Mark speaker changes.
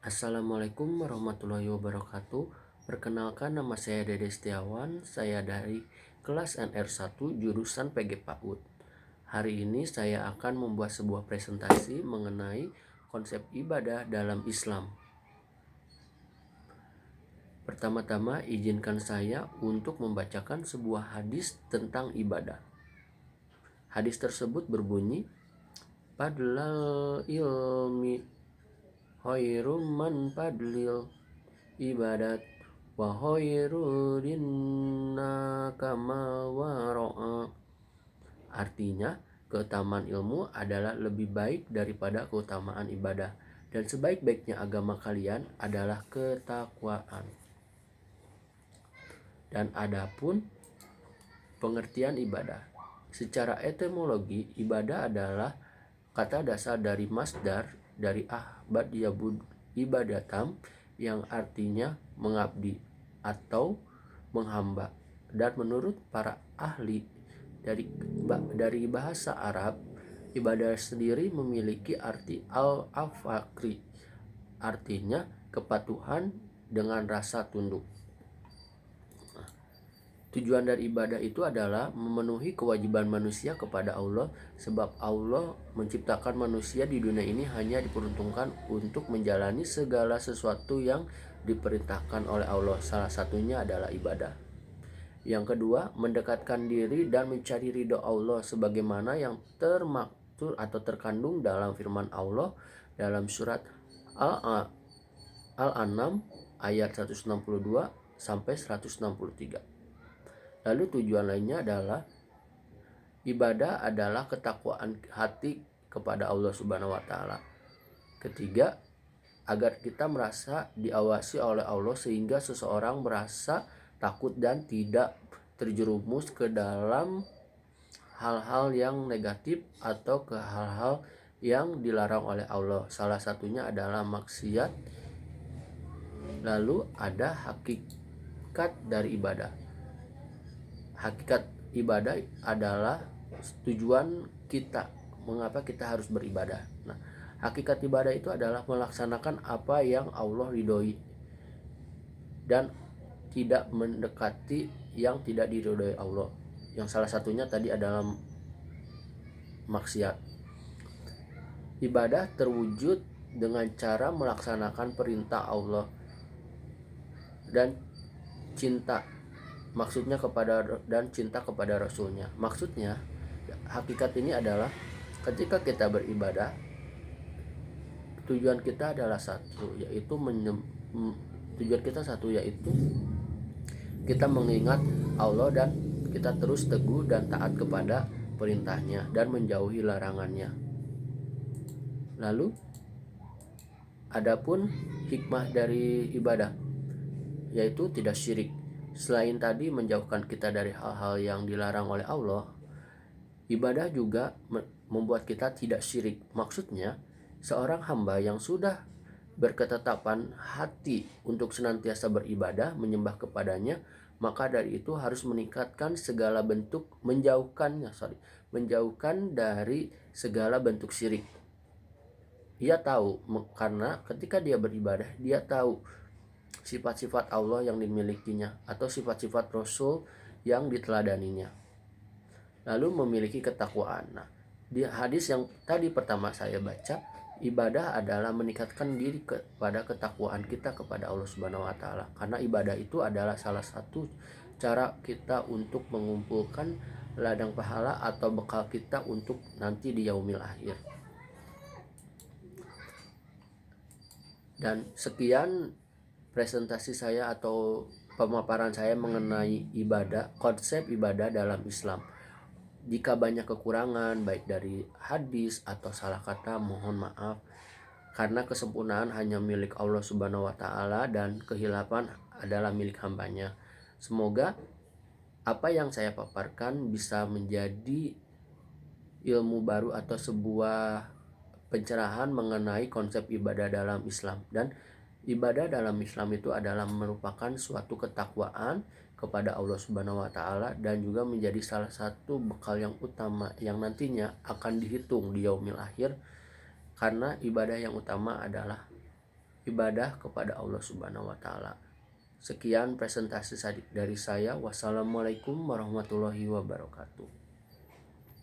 Speaker 1: Assalamualaikum warahmatullahi wabarakatuh. Perkenalkan, nama saya Dede Setiawan. Saya dari kelas NR1 jurusan PG PAUD. Hari ini saya akan membuat sebuah presentasi mengenai konsep ibadah dalam Islam. Pertama-tama izinkan saya untuk membacakan sebuah hadis tentang ibadah. Hadis tersebut berbunyi, Padlal ilmi khairum man padlil ibadat wa khairu dinna kama wara'a. Artinya, keutamaan ilmu adalah lebih baik daripada keutamaan ibadah, dan sebaik-baiknya agama kalian adalah ketakwaan. Dan adapun pengertian ibadah, secara etimologi ibadah adalah kata dasar dari masdar dari ahbad yabud ibadatam, yang artinya mengabdi atau menghamba. Dan menurut para ahli dari bahasa Arab, ibadah sendiri memiliki arti al-afakri, artinya kepatuhan dengan rasa tunduk. Tujuan dari ibadah itu adalah memenuhi kewajiban manusia kepada Allah, sebab Allah menciptakan manusia di dunia ini hanya diperuntukkan untuk menjalani segala sesuatu yang diperintahkan oleh Allah. Salah satunya adalah ibadah. Yang kedua, mendekatkan diri dan mencari ridho Allah sebagaimana yang termaktub atau terkandung dalam firman Allah dalam surat Al-An'am ayat 162 sampai 163. Lalu tujuan lainnya adalah ibadah adalah ketakwaan hati kepada Allah Subhanahu wa taala. Ketiga, agar kita merasa diawasi oleh Allah sehingga seseorang merasa takut dan tidak terjerumus ke dalam hal-hal yang negatif atau ke hal-hal yang dilarang oleh Allah. Salah satunya adalah maksiat. Lalu ada hakikat dari ibadah. Hakikat ibadah adalah tujuan kita, mengapa kita harus beribadah. Nah, hakikat ibadah itu adalah melaksanakan apa yang Allah ridhoi dan tidak mendekati yang tidak diridhoi Allah. Yang salah satunya tadi adalah maksiat. Ibadah terwujud dengan cara melaksanakan perintah Allah dan cinta, maksudnya cinta kepada Rasulnya. Maksudnya, hakikat ini adalah ketika kita beribadah, tujuan kita satu, yaitu kita mengingat Allah dan kita terus teguh dan taat kepada perintahnya dan menjauhi larangannya. Lalu adapun hikmah dari ibadah, yaitu tidak syirik. Selain tadi menjauhkan kita dari hal-hal yang dilarang oleh Allah, ibadah juga membuat kita tidak syirik. Maksudnya, seorang hamba yang sudah berketetapan hati untuk senantiasa beribadah, menyembah kepadanya, maka dari itu harus meningkatkan segala bentuk, menjauhkan dari segala bentuk syirik. Dia tahu, karena ketika dia beribadah, dia tahu sifat-sifat Allah yang dimilikinya atau sifat-sifat Rasul yang diteladaninya. Lalu memiliki ketakwaan. Nah, di hadis yang tadi pertama saya baca, ibadah adalah meningkatkan diri kepada ketakwaan kita kepada Allah Subhanahu wa taala. Karena ibadah itu adalah salah satu cara kita untuk mengumpulkan ladang pahala atau bekal kita untuk nanti di yaumil akhir. Dan sekian presentasi saya atau pemaparan saya mengenai ibadah, konsep ibadah dalam Islam. Jika banyak kekurangan baik dari hadis atau salah kata, mohon maaf, karena kesempurnaan hanya milik Allah Subhanahu wa taala dan kehilapan adalah milik hambanya. Semoga apa yang saya paparkan bisa menjadi ilmu baru atau sebuah pencerahan mengenai konsep ibadah dalam Islam. Dan ibadah dalam Islam itu adalah merupakan suatu ketakwaan kepada Allah Subhanahu wa taala dan juga menjadi salah satu bekal yang utama yang nantinya akan dihitung di yaumil akhir, karena ibadah yang utama adalah ibadah kepada Allah Subhanahu wa taala. Sekian presentasi dari saya. Wassalamualaikum warahmatullahi wabarakatuh.